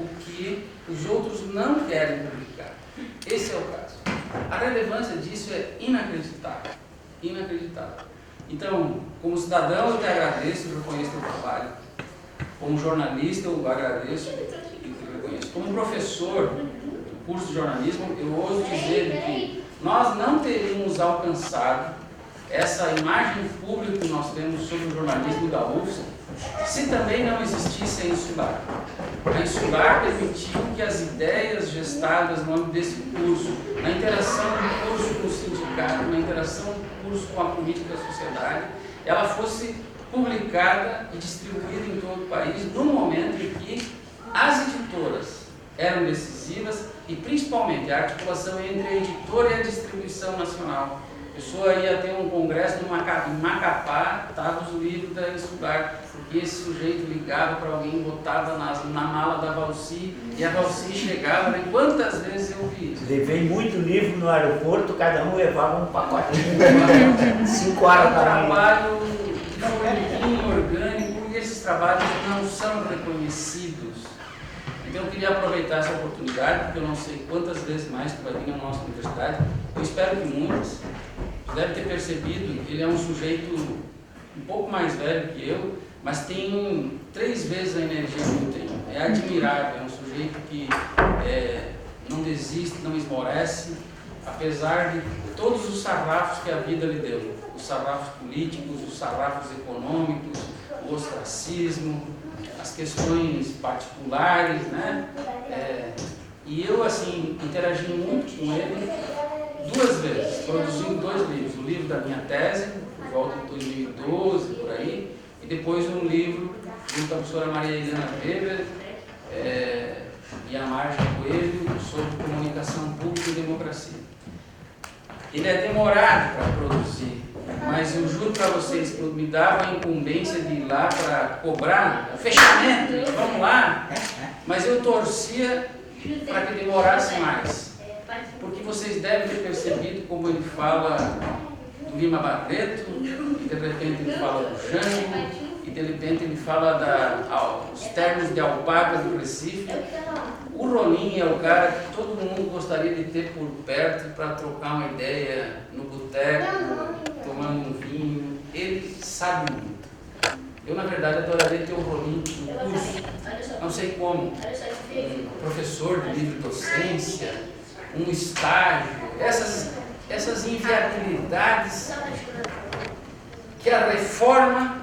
o que os outros não querem publicar. Esse é o caso. A relevância disso é inacreditável. Inacreditável. Então, como cidadão, eu te agradeço, eu reconheço o teu trabalho. Como jornalista, eu agradeço e te reconheço. Como professor do curso de jornalismo, eu ouso dizer que nós não teríamos alcançado essa imagem pública que nós temos sobre o jornalismo da UFSC se também não existisse a Insular. A Insular permitiu que as ideias gestadas no âmbito desse curso, na interação do curso com o sindicato, na interação do curso com a política e a sociedade, ela fosse publicada e distribuída em todo o país no momento em que as editoras eram decisivas e principalmente a articulação entre a editora e a distribuição nacional. A pessoa ia ter um congresso em Macapá, estava os livros da Insular, porque esse sujeito ligava para alguém, botava na mala da Valci, e a Valci chegava, né? Quantas vezes eu vi isso? Levei muito livro no aeroporto, cada um levava um pacotinho, 5 horas da manhã. Um trabalho formiguinho, orgânico, e esses trabalhos não são reconhecidos. Então eu queria aproveitar essa oportunidade, porque eu não sei quantas vezes mais tu vai vir na nossa universidade, eu espero que muitas. Você deve ter percebido que ele é um sujeito um pouco mais velho que eu, mas tem 3 vezes a energia que eu tenho. É admirável, é um sujeito que não desiste, não esmorece, apesar de todos os sarrafos que a vida lhe deu. Os sarrafos políticos, os sarrafos econômicos, o ostracismo, as questões particulares, né? E eu, assim, interagi muito com ele 2 vezes, produzindo 2 livros. O livro da minha tese, por volta de 2012, por aí, e depois um livro junto com a professora Maria Helena Weber e a Marja Coelho sobre comunicação pública e democracia. Ele é demorado para produzir, mas eu juro para vocês que eu me dava a incumbência de ir lá para cobrar o fechamento, vamos lá, mas eu torcia para que demorasse mais. Porque vocês devem ter percebido como ele fala do Lima Barreto, e de repente ele fala do Jânio, e de repente ele fala os termos de alpaca do Recife. O Rolim é o cara que todo mundo gostaria de ter por perto para trocar uma ideia no boteco, tomando um vinho. Ele sabe muito. Eu, na verdade, adoraria ter o Rolim no curso, não sei como, um professor de livre docência, um estágio, essas inviabilidades que a reforma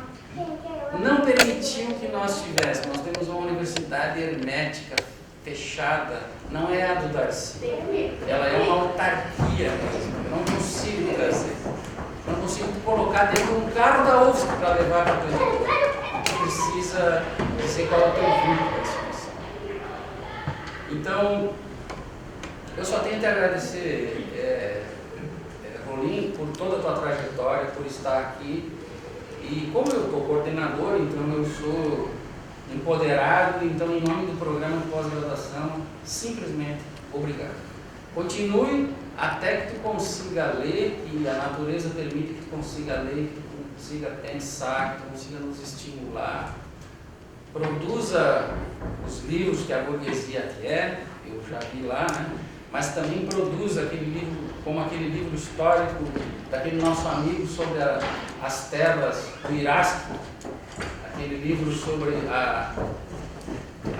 não permitiu que nós tivéssemos. Nós temos uma universidade hermética, fechada, não é a do Darcy, ela é uma autarquia mesmo. Eu não consigo trazer, eu não consigo colocar dentro de um carro da UFSC para levar para a tua. Tu precisa dizer qual é o teu vínculo com a situação. Então, eu só tenho que agradecer, Rolim, por toda a tua trajetória, por estar aqui. E como eu estou coordenador, então eu sou empoderado, então em nome do programa de pós-graduação, simplesmente obrigado. Continue até que tu consiga ler, que a natureza permite que tu consiga ler, que tu consiga pensar, que tu consiga nos estimular. Produza os livros que a burguesia quer, eu já vi lá, né? Mas também produza aquele livro, como aquele livro histórico daquele nosso amigo sobre as terras do Iraque, aquele livro sobre a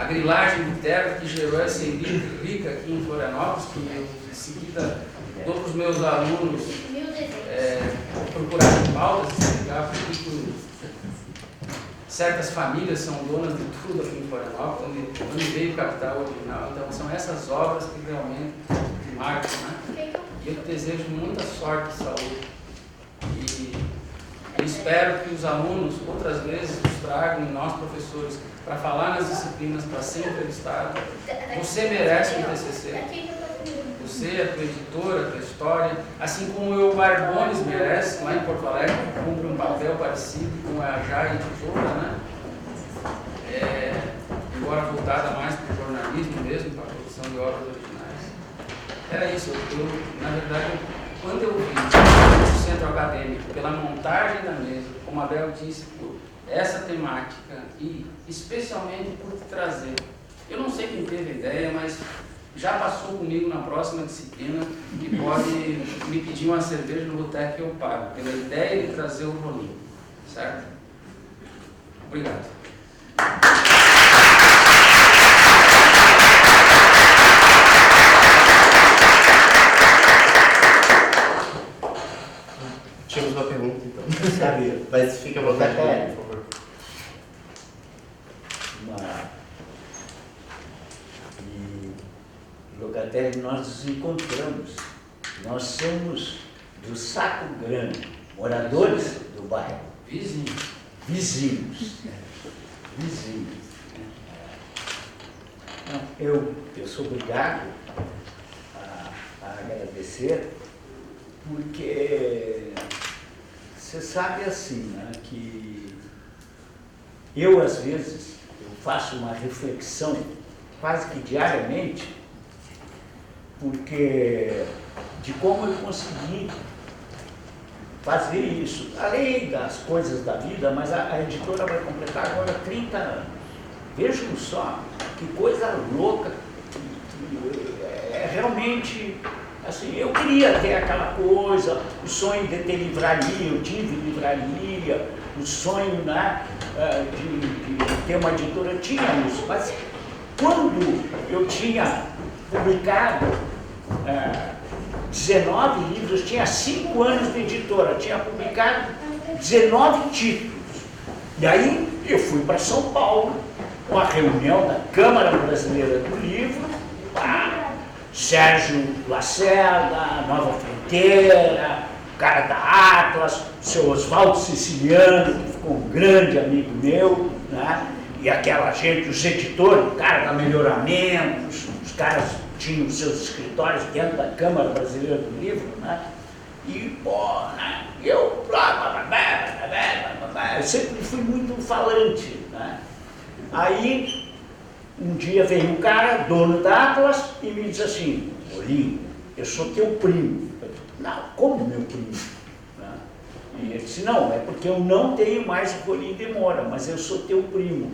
grilagem de terra que gerou essa elite rica aqui em Florianópolis, que eu em seguida dou para os meus alunos procurarem pautas, explicar porque certas famílias são donas de tudo aqui em Florianópolis, onde veio o capital original. Então são essas obras que realmente marcam, né? E eu desejo muita sorte e saúde. E espero que os alunos outras vezes nos tragam, e nós professores, para falar nas disciplinas, para ser entrevistado. Você merece um TCC. Você, a tua editora, a tua história, assim como o Barbones merece, lá em Porto Alegre, cumpre um papel parecido com a Jai Editora, né? Embora voltada mais para o jornalismo mesmo, para a produção de obras originais. Era isso. Na verdade, quando eu vi o centro acadêmico, pela montagem da mesa, como a Abel disse, por essa temática e especialmente por trazer. Eu não sei quem teve teve a ideia, mas já passou comigo na próxima disciplina e pode me pedir uma cerveja no boteco que eu pago, pela ideia de trazer o rolinho, certo? Obrigado. Tínhamos uma pergunta, então. Sabe, Mas fica à vontade, por favor. Locatelli, nós nos encontramos. Nós somos do Saco Grande, moradores do bairro. Vizinho. Vizinhos. Vizinhos. Eu sou obrigado a agradecer, porque você sabe assim, né, que eu, às vezes, eu faço uma reflexão quase que diariamente, porque de como eu consegui fazer isso, além das coisas da vida, mas a editora vai completar agora 30 anos. Vejam só, que coisa louca, é realmente, assim, eu queria ter aquela coisa, o sonho de ter livraria, eu tive livraria, o sonho, né, de ter uma editora, eu tinha isso, mas quando eu tinha publicado 19 livros, tinha 5 anos de editora, tinha publicado 19 títulos. E aí eu fui para São Paulo, uma reunião da Câmara Brasileira do Livro, Sérgio Lacerda, Nova Fronteira, o cara da Atlas, o seu Oswaldo Siciliano, que ficou um grande amigo meu, né? E aquela gente, os editores, o cara da Melhoramentos, os caras tinham seus escritórios dentro da Câmara Brasileira do Livro, né? E, pô, né? Eu sempre fui muito falante, né? Aí, um dia veio um cara, dono da Atlas, e me disse assim: Rolinho, eu sou teu primo. Eu disse: não, como meu primo? Né? E ele disse: não, é porque eu não tenho mais o Rolim de Moura, mas eu sou teu primo.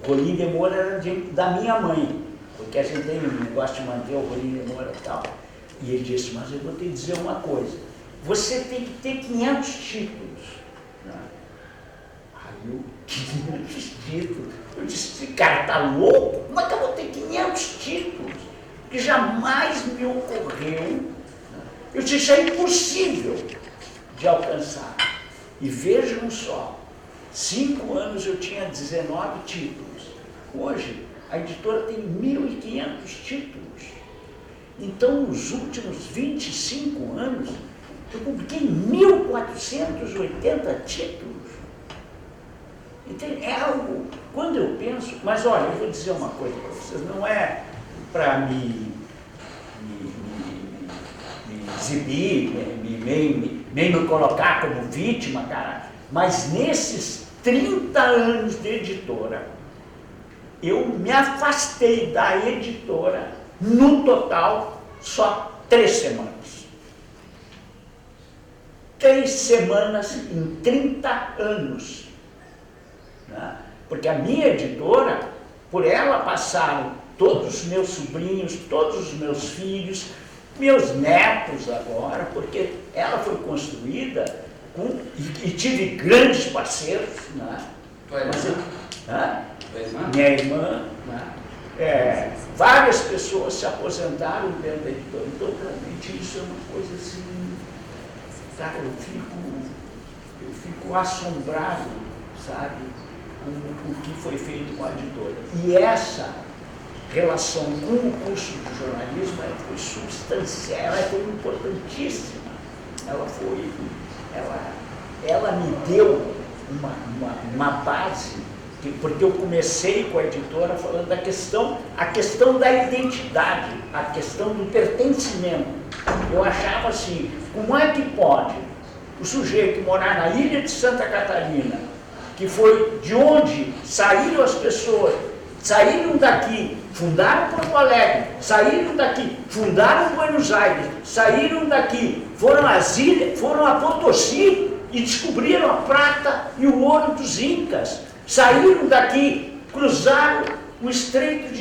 O Rolim de Moura era da minha mãe, porque a gente tem um negócio de manter o Rolim de Moura e tal. E ele disse: mas eu vou te dizer uma coisa, você tem que ter 500 títulos. Né? Aí eu, 500 títulos? Eu disse: esse cara tá louco? Como é que eu vou ter 500 títulos? Que jamais me ocorreu. Né? Eu disse: isso é impossível de alcançar. E vejam só, 5 anos eu tinha 19 títulos. Hoje, a editora tem 1.500 títulos. Então, nos últimos 25 anos, eu publiquei 1.480 títulos. Então, é algo, quando eu penso, mas olha, eu vou dizer uma coisa para vocês, não é para me exibir, nem me colocar como vítima, cara, mas nesses 30 anos de editora, eu me afastei da editora, no total, só 3 semanas. 3 semanas em 30 anos. Né? Porque a minha editora, por ela passaram todos os meus sobrinhos, todos os meus filhos, meus netos agora, porque ela foi construída e tive grandes parceiros. Né? Minha irmã, né? Várias pessoas se aposentaram dentro da editora. Então, realmente, isso é uma coisa assim, cara, eu fico assombrado, sabe, com o que foi feito com a editora. E essa relação com o curso de jornalismo, ela foi substancial, ela foi importantíssima. Ela me deu uma base, porque eu comecei com a editora falando a questão da identidade, a questão do pertencimento. Eu achava assim, como é que pode o sujeito morar na ilha de Santa Catarina, que foi de onde saíram as pessoas, saíram daqui, fundaram Porto Alegre, saíram daqui, fundaram Buenos Aires, saíram daqui, foram às ilhas, foram a Potosí e descobriram a prata e o ouro dos Incas, saíram daqui, cruzaram o Estreito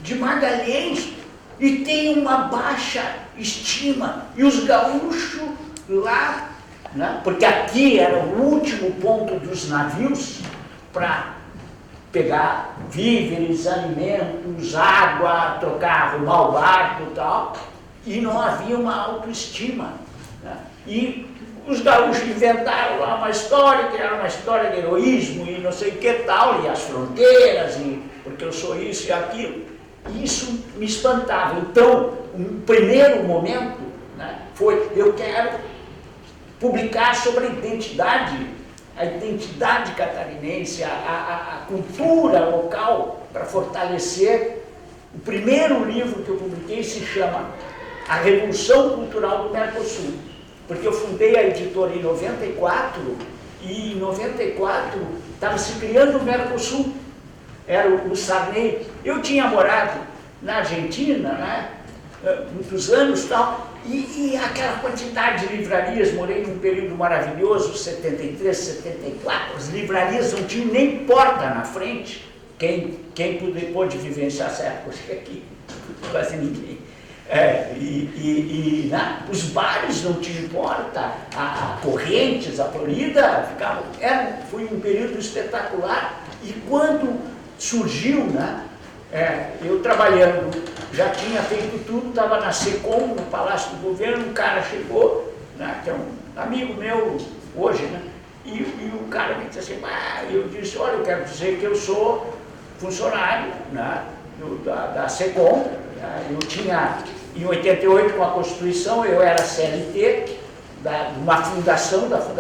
de Magalhães e tem uma baixa estima. E os gaúchos lá, né, porque aqui era o último ponto dos navios para pegar víveres, alimentos, água, trocar, arrumar o barco e tal, e não havia uma autoestima. Né? E os gaúchos inventaram lá uma história, que era uma história de heroísmo e não sei o que tal, e as fronteiras, e porque eu sou isso e aquilo. E isso me espantava. Então, um primeiro momento, né, foi, eu quero publicar sobre a identidade catarinense, a cultura local, para fortalecer. O primeiro livro que eu publiquei se chama A Revolução Cultural do Mercosul, porque eu fundei a editora em 94, e em 94 estava se criando o Mercosul, era o Sarney. Eu tinha morado na Argentina, né, muitos anos e tal, e aquela quantidade de livrarias, morei num período maravilhoso, 73, 74, as livrarias não tinham nem porta na frente. Quem pôde vivenciar essa época aqui, quase ninguém. Né, os bares não tinham porta, a Correntes, a Florida, foi um período espetacular. E quando surgiu, né, eu trabalhando, já tinha feito tudo, estava na SECOM, no Palácio do Governo, um cara chegou, né, que é um amigo meu hoje, né, e o cara me disse assim, eu disse, olha, eu quero dizer que eu sou funcionário, né, da SECOM, né, eu tinha, em 88, com a Constituição, eu era CLT, de uma fundação, da Fundação